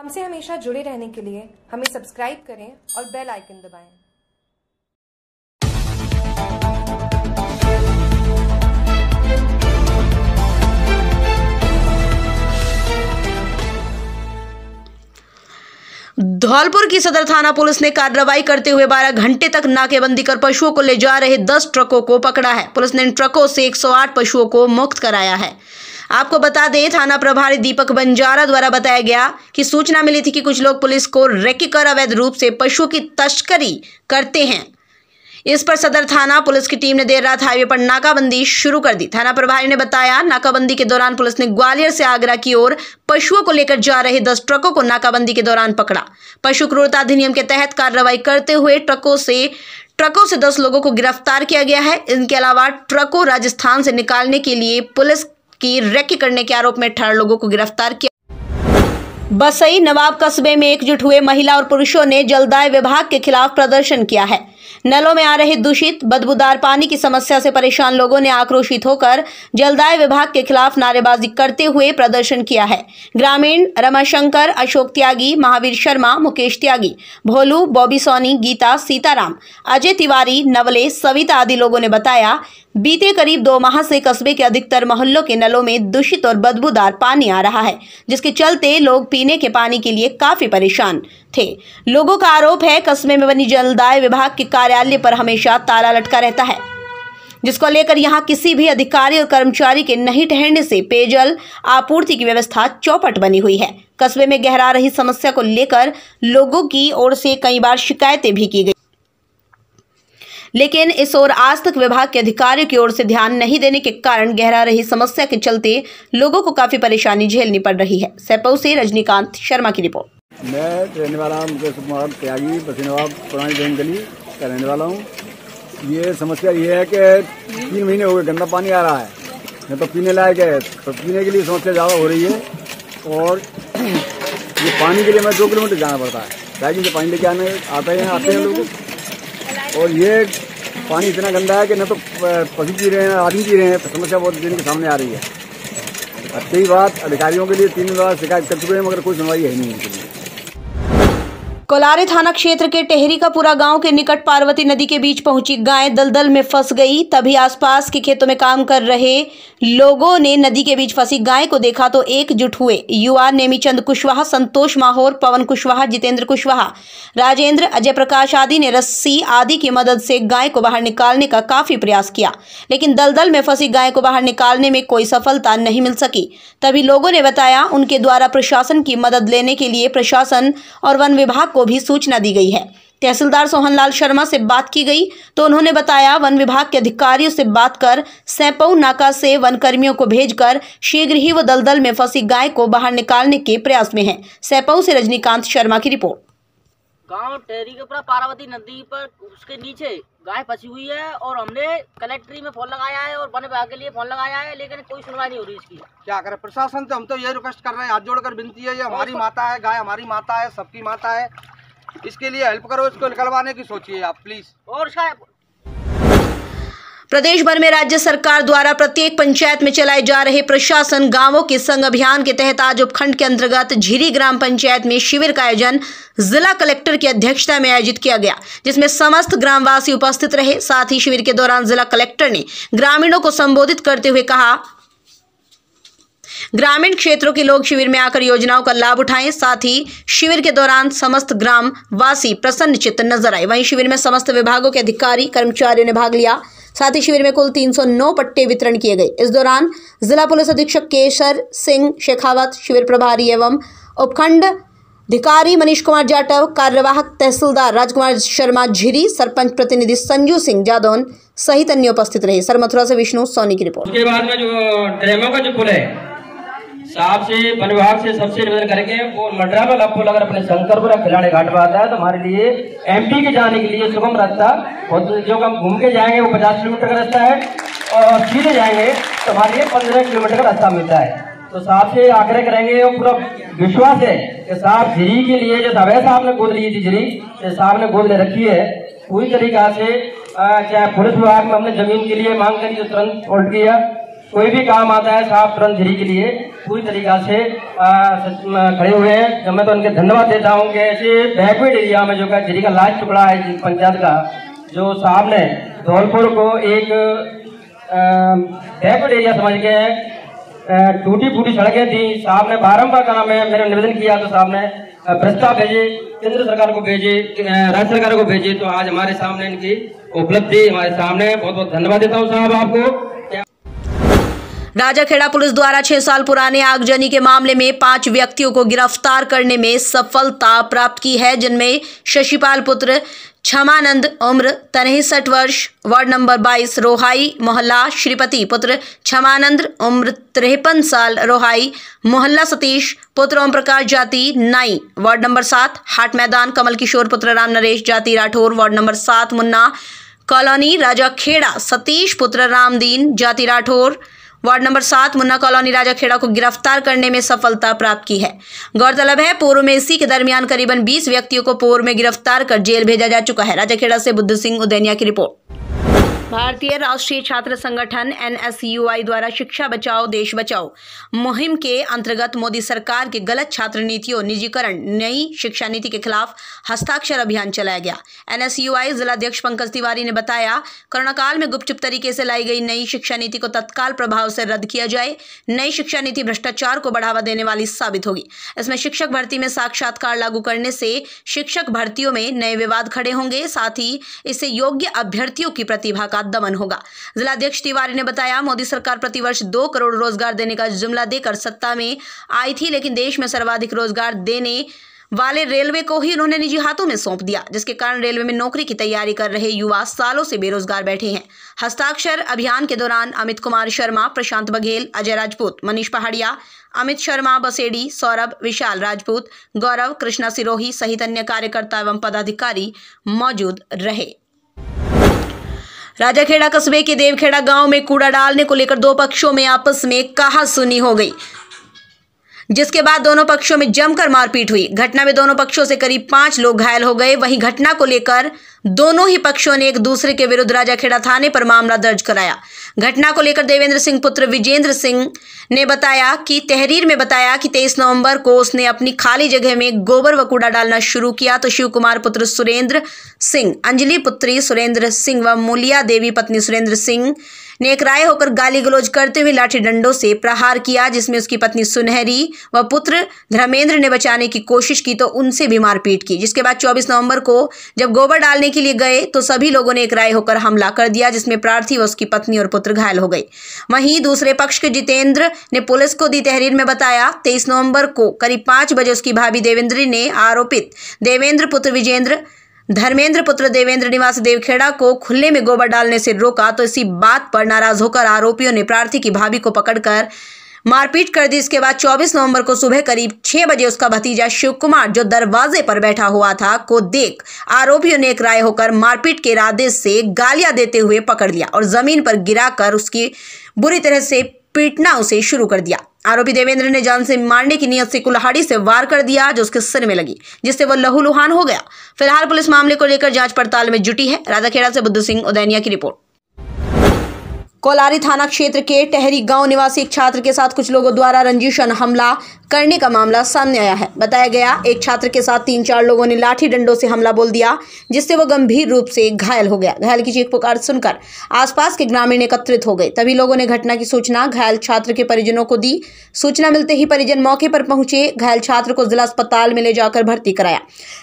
हमसे हमेशा जुड़े रहने के लिए हमें सब्सक्राइब करें और बेल आइकन दबाएं। धौलपुर की सदर थाना पुलिस ने कार्रवाई करते हुए 12 घंटे तक नाकेबंदी कर पशुओं को ले जा रहे 10 ट्रकों को पकड़ा है। पुलिस ने इन ट्रकों से 108 पशुओं को मुक्त कराया है। आपको बता दें, थाना प्रभारी दीपक बंजारा द्वारा बताया गया कि सूचना मिली थी कि कुछ लोग पुलिस को रेकी कर अवैध रूप से पशुओं की तस्करी करते हैं। इस पर सदर थाना पुलिस की टीम ने देर रात हाईवे पर नाकाबंदी शुरू कर दी। थाना प्रभारी ने बताया, नाकाबंदी के दौरान पुलिस ने ग्वालियर से आगरा की ओर पशुओं को लेकर जा रहे 10 ट्रकों को नाकाबंदी के दौरान पकड़ा। पशु क्रूरता अधिनियम के तहत कार्रवाई करते हुए ट्रकों से 10 लोगों को गिरफ्तार किया गया है। इनके अलावा ट्रकों राजस्थान से निकालने के लिए पुलिस की रेकी करने के आरोप में 18 लोगों को गिरफ्तार किया। बसई नवाब कस्बे में एकजुट हुए महिला और पुरुषों ने जलदाय विभाग के खिलाफ प्रदर्शन किया है। नलों में आ रहे दूषित बदबूदार पानी की समस्या से परेशान लोगों ने आक्रोशित होकर जलदाय विभाग के खिलाफ नारेबाजी करते हुए प्रदर्शन किया है। ग्रामीण रमाशंकर, अशोक त्यागी, महावीर शर्मा, मुकेश त्यागी, भोलू, बॉबी सोनी, गीता, सीताराम, अजय तिवारी, नवले, सविता आदि लोगों ने बताया, बीते करीब 2 माह से कस्बे के अधिकतर मोहल्लों के नलों में दूषित और बदबूदार पानी आ रहा है, जिसके चलते लोग पीने के पानी के लिए काफी परेशान थे। लोगों का आरोप है, कस्बे में बनी जलदाय विभाग के कार्यालय पर हमेशा ताला लटका रहता है, जिसको लेकर यहां किसी भी अधिकारी और कर्मचारी के नहीं ठहरने से पेयजल आपूर्ति की व्यवस्था चौपट बनी हुई है। कस्बे में गहरा रही समस्या को लेकर लोगों की ओर से कई बार शिकायतें भी की गई, लेकिन इस ओर आज तक विभाग के अधिकारियों की ओर से ध्यान नहीं देने के कारण गहरा रही समस्या के चलते लोगों को काफी परेशानी झेलनी पड़ रही है। सैपऊ से रजनीकांत शर्मा की रिपोर्ट। मैं रहने वाला मुकेश कुमार त्यागी, बसी नवाब पुरानी जैन गली का रहने वाला हूँ। ये समस्या ये है कि 3 महीने हो गए गंदा पानी आ रहा है, नहीं तो पीने लायक है, तो पीने के लिए समस्या ज़्यादा हो रही है। और ये पानी के लिए मैं 2 किलोमीटर जाना पड़ता है, साइकिल से पानी लेके आते हैं लोग। और ये पानी इतना गंदा है कि न तो पशु पी रहे हैं, आदमी पी रहे हैं। समस्या बहुत दिन के सामने आ रही है। कई बात अधिकारियों के लिए 3 बार शिकायत कर चुके हैं, मगर कोई सुनवाई है नहीं उनके लिए। कोलारे थाना क्षेत्र के टेहरी का पूरा गांव के निकट पार्वती नदी के बीच पहुंची गाय दलदल में फंस गई। तभी आसपास के खेतों में काम कर रहे लोगों ने नदी के बीच फंसी गाय को देखा तो एकजुट हुए। युवा नेमीचंद कुशवाहा, संतोष माहौर, पवन कुशवाहा, जितेंद्र कुशवाहा, राजेंद्र, अजय प्रकाश आदि ने रस्सी आदि की मदद से गाय को बाहर निकालने का काफी प्रयास किया, लेकिन दलदल में फंसी गाय को बाहर निकालने में कोई सफलता नहीं मिल सकी। तभी लोगों ने बताया, उनके द्वारा प्रशासन की मदद लेने के लिए प्रशासन और वन विभाग को भी सूचना दी गई है। तहसीलदार सोहनलाल शर्मा से बात की गई तो उन्होंने बताया, वन विभाग के अधिकारियों से बात कर सैपऊ नाका से वन कर्मियों को भेजकर शीघ्र ही वो दलदल में फंसी गाय को बाहर निकालने के प्रयास में है। सैपऊ से रजनीकांत शर्मा की रिपोर्ट। गांव टेहरी के ऊपर पार्वती नदी पर उसके नीचे गाय फंसी हुई है और हमने कलेक्ट्री में फोन लगाया है और वन विभाग के लिए फोन लगाया है, लेकिन कोई सुनवाई नहीं हो रही इसकी। क्या करें प्रशासन से? हम तो ये रिक्वेस्ट कर रहे हैं, हाथ जोड़कर विनती है, ये हमारी माता है, गाय हमारी माता है, सबकी माता है, इसके लिए हेल्प करो, इसको निकलवाने की सोचिए आप प्लीज। और शायद प्रदेश भर में राज्य सरकार द्वारा प्रत्येक पंचायत में चलाए जा रहे प्रशासन गांवों के संग अभियान के तहत आज उपखंड के अंतर्गत झिरी ग्राम पंचायत में शिविर का आयोजन जिला कलेक्टर की अध्यक्षता में आयोजित किया गया, जिसमें समस्त ग्रामवासी उपस्थित रहे। साथ ही शिविर के दौरान जिला कलेक्टर ने ग्रामीणों को संबोधित करते हुए कहा, ग्रामीण क्षेत्रों के लोग शिविर में आकर योजनाओं का लाभ उठाएं। साथ ही शिविर के दौरान समस्त ग्राम वासी प्रसन्नचित्त नजर आए। वहीं शिविर में समस्त विभागों के अधिकारी कर्मचारियों ने भाग लिया। साथ ही शिविर में कुल 309 पट्टे वितरण किए गए। इस दौरान जिला पुलिस अधीक्षक केशर सिंह शेखावत, शिविर प्रभारी एवं उपखंड अधिकारी मनीष कुमार जाटव, कार्यवाहक तहसीलदार राजकुमार शर्मा झिरी, सरपंच प्रतिनिधि संजू सिंह जादौन सहित अन्य उपस्थित रहे। सरमथुरा से विष्णु सोनी की रिपोर्ट। उसके बाद में जो ड्रेमों का जो पुल है, साहब से वन विभाग से सबसे निवेदन करेंगे, वो मडरा वाला पुल अगर अपने शंकरपुरा खिलाड़ी घाट पर आता है तो हमारे लिए एमपी के जाने के लिए सुगम रास्ता, जो हम घूम के जाएंगे वो 50 किलोमीटर का रास्ता है, और सीधे जाएंगे तो हमारे लिए 15 किलोमीटर का रास्ता मिलता है। तो साहब से आग्रह करेंगे और पूरा विश्वास है कि साहब झिरी के लिए जो दवा साहब ने गोद ली थी, झिरी साहब ने गोद ले रखी है पूरी तरीका से। चाहे पुलिस विभाग में हमने जमीन के लिए मांग करी तो तुरंत उल्ट किया, कोई भी काम आता है साहब तुरंत झिरी के लिए पूरी तरीका से खड़े हुए हैं। मैं तो उनके धन्यवाद देता हूँ कि ऐसे बैकवर्ड एरिया में जो का झिरी का लास्ट टुकड़ा है पंचायत का, जो साहब ने धौलपुर को एक बैकवर्ड एरिया समझ के टूटी फूटी सड़कें थी, साहब ने बारंबार काम है, मैंने निवेदन किया तो साहब ने प्रस्ताव भेजे, केंद्र सरकार को भेजे, राज्य सरकार को भेजे, तो आज हमारे सामने इनकी उपलब्धि हमारे सामने। बहुत बहुत धन्यवाद देता हूँ साहब आपको। राजाखेड़ा पुलिस द्वारा 6 साल पुराने आगजनी के मामले में 5 व्यक्तियों को गिरफ्तार करने में सफलता प्राप्त की है, जिनमें शशिपाल पुत्र क्षमानंद उम्र 63 वर्ष वार्ड नंबर 22 रोहाई मोहल्ला, श्रीपति पुत्र क्षमानंद उम्र 53 साल रोहाई मोहल्ला, सतीश पुत्र ओम प्रकाश जाति नाई वार्ड नंबर 7 हाट मैदान, कमल किशोर पुत्र राम नरेश जाति Rathore ward number 7 Munna colony Rajakhera, Satish पुत्र रामदीन जाति Rathore ward number 7 Munna colony Rajakhera को गिरफ्तार करने में सफलता प्राप्त की है। गौरतलब है पूर्व में इसी के दरमियान करीबन 20 व्यक्तियों को पूर्व में गिरफ्तार कर जेल भेजा जा चुका है। राजाखेड़ा से बुद्ध सिंह उदैनिया की रिपोर्ट। भारतीय राष्ट्रीय छात्र संगठन NSUI द्वारा शिक्षा बचाओ देश बचाओ मुहिम के अंतर्गत मोदी सरकार की गलत छात्र नीतियों, निजीकरण, नई शिक्षा नीति के खिलाफ हस्ताक्षर अभियान चलाया गया। NSUI जिलाध्यक्ष पंकज तिवारी ने बताया, कोरोना काल में गुपचुप तरीके से लाई गई नई शिक्षा नीति को तत्काल प्रभाव से रद्द किया जाए। नई शिक्षा नीति भ्रष्टाचार को बढ़ावा देने वाली साबित होगी। इसमें शिक्षक भर्ती में साक्षात्कार लागू करने से शिक्षक भर्तियों में नए विवाद खड़े होंगे, साथ ही इससे योग्य अभ्यर्थियों की प्रतिभा का दमन होगा। जिलाध्यक्ष तिवारी ने बताया, मोदी सरकार प्रतिवर्ष 2 करोड़ रोजगार देने का जुमला देकर सत्ता में आई थी, लेकिन देश में सर्वाधिक रोजगार देने वाले रेलवे को ही उन्होंने निजी हाथों में सौंप दिया, जिसके कारण रेलवे में नौकरी की तैयारी कर रहे युवा सालों से बेरोजगार बैठे हैं। हस्ताक्षर अभियान के दौरान अमित कुमार शर्मा, प्रशांत बघेल, अजय राजपूत, मनीष पहाड़िया, अमित शर्मा बसेड़ी, सौरभ, विशाल राजपूत, गौरव, कृष्णा सिरोही सहित अन्य कार्यकर्ता एवं पदाधिकारी मौजूद रहे। राजाखेड़ा कस्बे के देवखेड़ा गांव में कूड़ा डालने को लेकर 2 पक्षों में आपस में कहासुनी हो गई, जिसके बाद दोनों पक्षों में जमकर मारपीट हुई। घटना में दोनों पक्षों से करीब 5 लोग घायल हो गए। वहीं घटना को लेकर दोनों ही पक्षों ने एक दूसरे के विरुद्ध राजाखेड़ा थाने पर मामला दर्ज कराया। घटना को लेकर देवेंद्र सिंह पुत्र विजेंद्र सिंह ने बताया कि तहरीर में बताया कि 23 नवंबर को उसने अपनी खाली जगह में गोबर व कूड़ा डालना शुरू किया तो शिव कुमार पुत्र सुरेंद्र सिंह, अंजलि पुत्री सुरेंद्र सिंह व मूलिया देवी पत्नी सुरेंद्र सिंह ने एक राय होकर गाली गलौज करते हुए लाठी डंडों से प्रहार किया, जिसमें उसकी पत्नी सुनहरी व पुत्र धर्मेंद्र ने बचाने की कोशिश की तो उनसे भी मारपीट की। जिसके बाद 24 नवंबर को जब गोबर डालने के लिए गए तो सभी लोगों ने एक राय होकर हमला कर दिया, जिसमें प्रार्थी व उसकी पत्नी और पुत्र घायल हो गए। वहीं दूसरे पक्ष के जितेंद्र ने पुलिस को दी तहरीर में बताया, 23 नवंबर को करीब 5 बजे उसकी भाभी देवेंद्री ने आरोपित देवेंद्र पुत्र विजेंद्र, धर्मेंद्र पुत्र देवेंद्र निवासी देवखेड़ा को खुले में गोबर डालने से रोका तो इसी बात पर नाराज होकर आरोपियों ने प्रार्थी की भाभी को पकड़कर मारपीट कर दी। इसके बाद 24 नवंबर को सुबह करीब 6 बजे उसका भतीजा शिव कुमार, जो दरवाजे पर बैठा हुआ था, को देख आरोपियों ने एक राय होकर मारपीट के इरादे से गालियां देते हुए पकड़ लिया और जमीन पर गिराकर उसकी बुरी तरह से पीटना उसे शुरू कर दिया। आरोपी देवेंद्र ने जान से मारने की नियत से कुल्हाड़ी से वार कर दिया, जो उसके सिर में लगी, जिससे वह लहूलुहान हो गया। फिलहाल पुलिस मामले को लेकर जांच पड़ताल में जुटी है। राजाखेड़ा से बुद्ध सिंह उदैनिया की रिपोर्ट। कोलारी थाना क्षेत्र के टहरी गांव निवासी एक छात्र के साथ कुछ लोगों द्वारा रंजिशन हमला करने का मामला सामने आया है। बताया गया, एक छात्र के साथ 3-4 लोगों ने लाठी डंडों से हमला बोल दिया, जिससे वो गंभीर रूप से घायल हो गया। घायल की चीख पुकार सुनकर आसपास के ग्रामीण एकत्रित हो गए। तभी लोगों ने घटना की सूचना घायल छात्र के परिजनों को दी। सूचना मिलते ही परिजन मौके पर पहुंचे। घायल छात्र को जिला अस्पताल में ले जाकर भर्ती कराया।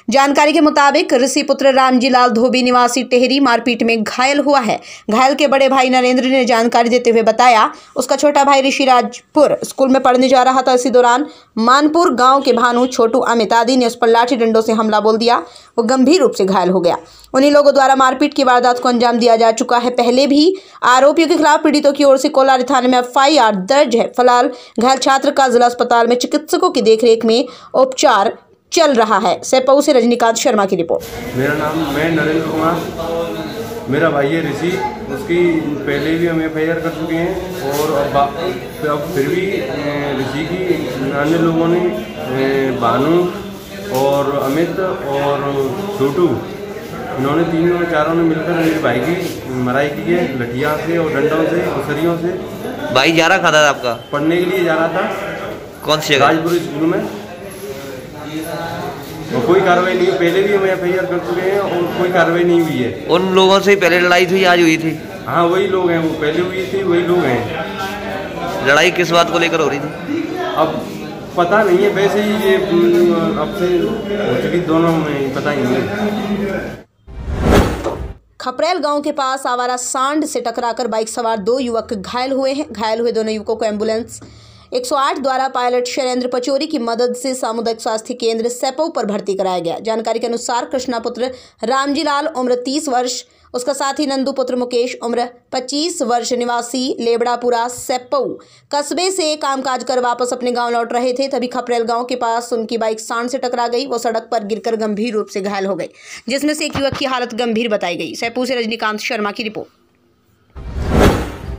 जानकारी के मुताबिक ऋषि पुत्र रामजी लाल धोबी निवासी टेहरी मारपीट में घायल हुआ है। घायल के बड़े भाई नरेंद्र ने जानकारी देते हुए बताया, उसका छोटा भाई ऋषि राजपुर स्कूल में पढ़ने जा रहा था। इसी दौरान मानपुर गांव के भानु, छोटू, अमित आदि ने उस पर लाठी डंडों से हमला बोल दिया। वो गंभीर रूप से घायल हो गया। उन्हीं लोगों द्वारा मारपीट की वारदात को अंजाम दिया जा चुका है। पहले भी आरोपियों के खिलाफ पीड़ितों की ओर से कोलारी थाने में FIR दर्ज है। फिलहाल घायल छात्र का जिला अस्पताल में चिकित्सकों की देखरेख में उपचार चल रहा है। सेपऊ से रजनीकांत शर्मा की रिपोर्ट। मेरा नाम मैं नरेंद्र कुमार, मेरा भाई है ऋषि। उसकी पहले भी हम FIR कर चुके हैं और अब फिर भी ऋषि की अन्य लोगों ने भानु और अमित और छोटू, इन्होंने 3-4 ने मिलकर मेरे भाई की मराई की है, लठिया से और डंडों से और सरियों से। भाई जा रहा था आपका? पढ़ने के लिए जा रहा था। कौन सी जगह? राजपुर स्कूल में। और कोई कार्रवाई नहीं, पहले भी हम FIR कर चुके हैं और कोई कार्रवाई नहीं हुई है। उन लोगों से पहले लड़ाई थी, आज हुई थी? हाँ वही लोग हैं, वो पहले हुई थी, वही लोग हैं। लड़ाई किस बात को लेकर हो रही थी? अब पता नहीं है, वैसे ही ये अब से हो चुकी, दोनों में पता ही नहीं है। खपरेल गांव के पास आवारा सांड से टकराकर बाइक सवार 2 युवक घायल हुए हैं। घायल हुए दोनों युवकों को एम्बुलेंस 108 द्वारा पायलट शैलेंद्र पचौरी की मदद से सामुदायिक स्वास्थ्य केंद्र सेपऊ पर भर्ती कराया गया। जानकारी के अनुसार कृष्णा पुत्र रामजी लाल उम्र 30 वर्ष, उसका साथी नंदू पुत्र मुकेश उम्र 25 वर्ष निवासी लेबड़ापुरा सेपऊ कस्बे से कामकाज कर वापस अपने गांव लौट रहे थे। तभी खपरेल गांव के पास उनकी बाइक सांड से टकरा गई। वो सड़क पर गिरकर गंभीर रूप से घायल हो गए, जिसमें से एक युवक की हालत गंभीर बताई गई। सेपऊ से रजनीकांत शर्मा की रिपोर्ट।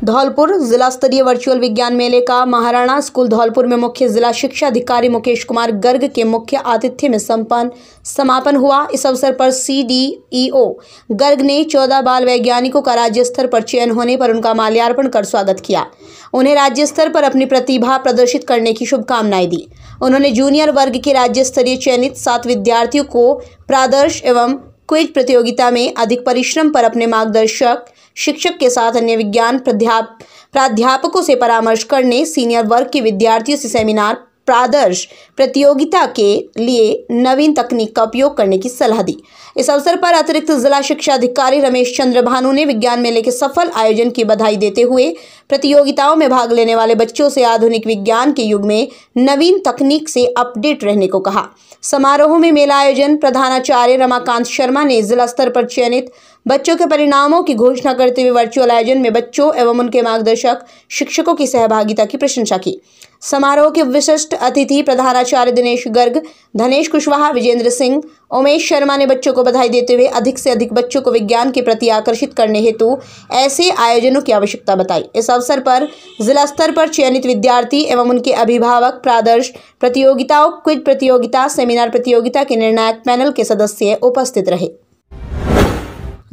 धौलपुर जिला स्तरीय वर्चुअल विज्ञान मेले का महाराणा स्कूल धौलपुर में मुख्य जिला शिक्षा अधिकारी मुकेश कुमार गर्ग के मुख्य आतिथ्य में समापन हुआ। इस अवसर पर CDEO गर्ग ने 14 बाल वैज्ञानिकों का राज्य स्तर पर चयन होने पर उनका माल्यार्पण कर स्वागत किया। उन्हें राज्य स्तर पर अपनी प्रतिभा प्रदर्शित करने की शुभकामनाएं दी। उन्होंने जूनियर वर्ग के राज्य स्तरीय चयनित 7 विद्यार्थियों को प्रादर्श एवं क्विज प्रतियोगिता में अधिक परिश्रम पर अपने मार्गदर्शक शिक्षक के साथ अन्य विज्ञान प्राध्यापकों से परामर्श करने, सीनियर वर्ग के विद्यार्थियों से सेमिनार प्रादर्श प्रतियोगिता के लिए नवीन तकनीक का उपयोग करने की सलाह दी। इस अवसर पर अतिरिक्त जिला शिक्षा अधिकारी रमेश चंद्र भानु ने विज्ञान मेले के सफल आयोजन की बधाई देते हुए प्रतियोगिताओं में भाग लेने वाले बच्चों से आधुनिक विज्ञान के युग में नवीन तकनीक से अपडेट रहने को कहा। समारोह में मेला आयोजन प्रधानाचार्य रमाकांत शर्मा ने जिला स्तर पर चयनित बच्चों के परिणामों की घोषणा करते हुए वर्चुअल आयोजन में बच्चों एवं उनके मार्गदर्शक शिक्षकों की सहभागिता की प्रशंसा की। समारोह के विशिष्ट अतिथि प्रधानाचार्य दिनेश गर्ग, धनेश कुशवाहा, विजेंद्र सिंह, उमेश शर्मा ने बच्चों को बधाई देते हुए अधिक से अधिक बच्चों को विज्ञान के प्रति आकर्षित करने हेतु ऐसे आयोजनों की आवश्यकता बताई। इस अवसर पर जिला स्तर पर चयनित विद्यार्थी एवं उनके अभिभावक प्रादर्श प्रतियोगिताओं, क्विज प्रतियोगिता, सेमिनार प्रतियोगिता के निर्णायक पैनल के सदस्य उपस्थित रहे।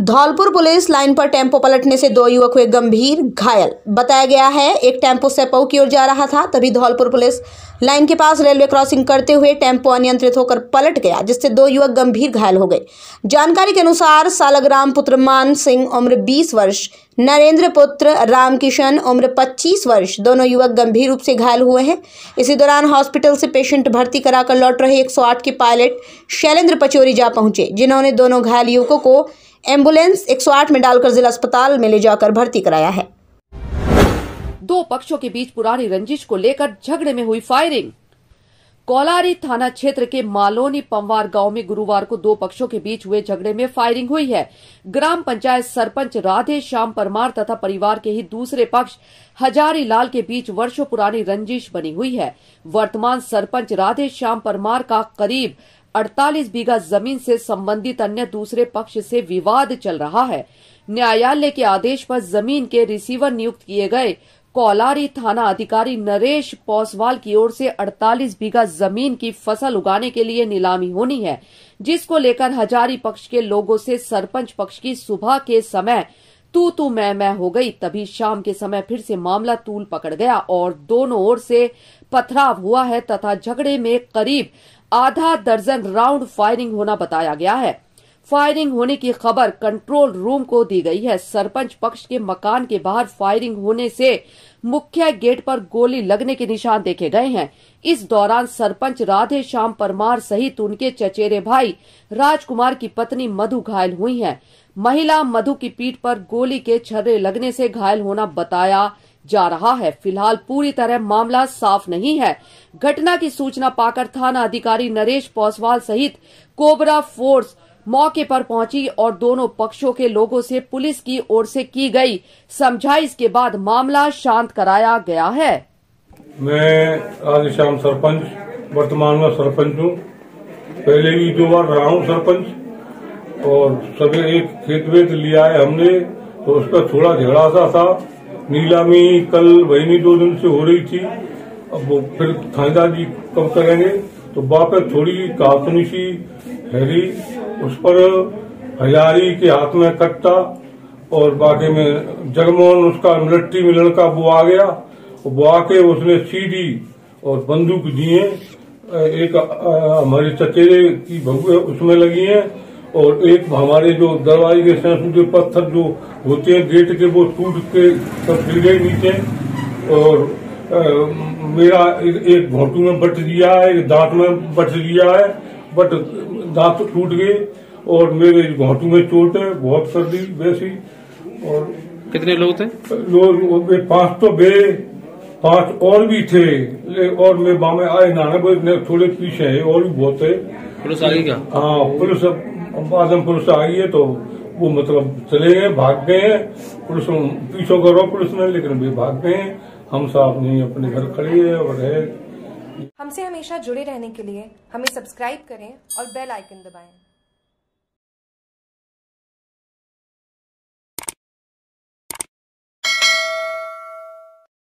धौलपुर पुलिस लाइन पर टेम्पो पलटने से 2 युवक हुए गंभीर घायल। बताया गया है एक टेम्पो सेपऊ की ओर जा रहा था, तभी धौलपुर पुलिस लाइन के पास रेलवे क्रॉसिंग करते हुए टेम्पो अनियंत्रित होकर पलट गया, जिससे 2 युवक गंभीर घायल हो गए। जानकारी के अनुसार सालग्राम पुत्र मान सिंह उम्र 20 वर्ष, नरेंद्र पुत्र रामकिशन उम्र 25 वर्ष, दोनों युवक गंभीर रूप से घायल हुए हैं। इसी दौरान हॉस्पिटल से पेशेंट भर्ती कराकर लौट रहे 108 के पायलट शैलेंद्र पचौरी जा पहुंचे, जिन्होंने दोनों घायल युवकों को एम्बुलेंस 108 में डालकर जिला अस्पताल में ले जाकर भर्ती कराया है। 2 पक्षों के बीच पुरानी रंजिश को लेकर झगड़े में हुई फायरिंग। कोलारी थाना क्षेत्र के मालोनी पंवार गांव में गुरुवार को 2 पक्षों के बीच हुए झगड़े में फायरिंग हुई है। ग्राम पंचायत सरपंच राधे श्याम परमार तथा परिवार के ही दूसरे पक्ष हजारी लाल के बीच वर्षों पुरानी रंजिश बनी हुई है। वर्तमान सरपंच राधे श्याम परमार का करीब 48 बीघा जमीन से संबंधित अन्य दूसरे पक्ष से विवाद चल रहा है। न्यायालय के आदेश पर जमीन के रिसीवर नियुक्त किए गए कोलारी थाना अधिकारी नरेश पौसवाल की ओर से 48 बीघा जमीन की फसल उगाने के लिए नीलामी होनी है, जिसको लेकर हजारी पक्ष के लोगों से सरपंच पक्ष की सुबह के समय तू मैं हो गई। तभी शाम के समय फिर से मामला तूल पकड़ गया और दोनों ओर से पथराव हुआ है तथा झगड़े में करीब आधा दर्जन राउंड फायरिंग होना बताया गया है। फायरिंग होने की खबर कंट्रोल रूम को दी गई है। सरपंच पक्ष के मकान के बाहर फायरिंग होने से मुख्य गेट पर गोली लगने के निशान देखे गए हैं। इस दौरान सरपंच राधे श्याम परमार सहित उनके चचेरे भाई राजकुमार की पत्नी मधु घायल हुई हैं। महिला मधु की पीठ पर गोली के छर्रे लगने से घायल होना बताया जा रहा है। फिलहाल पूरी तरह मामला साफ नहीं है। घटना की सूचना पाकर थाना अधिकारी नरेश पौसवाल सहित कोबरा फोर्स मौके पर पहुंची और दोनों पक्षों के लोगों से पुलिस की ओर से की गई समझाइश के बाद मामला शांत कराया गया है। मैं राधे श्याम सरपंच, वर्तमान में सरपंच हूँ। पहले भी 2 बार रहा हूँ सरपंच और सभी एक खेत वेत लिया है हमने, तो उसका थोड़ा झगड़ा सा था। नीलामी कल वही 2 दिन से हो रही थी। अब वो फिर थानेदार जी कब करेंगे, तो वापस थोड़ी कातनी सी हैरी, उस पर हजारी के हाथ में कट्टा और बाकी में जगमोहन उसका मिलिट्री में लड़का वो आ गया वो आके उसने सीढ़ी और बंदूक दिए, एक हमारे चचेरे की बहू है उसमें लगी है, और एक हमारे जो दवाई के जो पत्थर जो होते हैं गेट के वो टूट के सब गिर गए नीचे, और मेरा एक घोंटू में बट दिया है, एक दांत में बट दिया है, बट दांत टूट गए, और मेरे घोंटू में चोट है बहुत सर्दी वैसी। और कितने लोग थे? लोग 5 तो गए, 5 और भी थे, और मैं बामे आए नाना थोड़े पीछे है, और भी बहुत है। पुलिस आ गई क्या? हाँ, पुलिस आदम पुलिस आ गई है, तो वो मतलब चले गए, भाग गए हैं, पुलिस पीछे करो पुलिस ने, लेकिन वे भाग गए हैं। हम साहब नहीं अपने घर खड़े हैं और है। हमसे हमेशा जुड़े रहने के लिए हमें सब्सक्राइब करें और बेल आइकन दबाएं।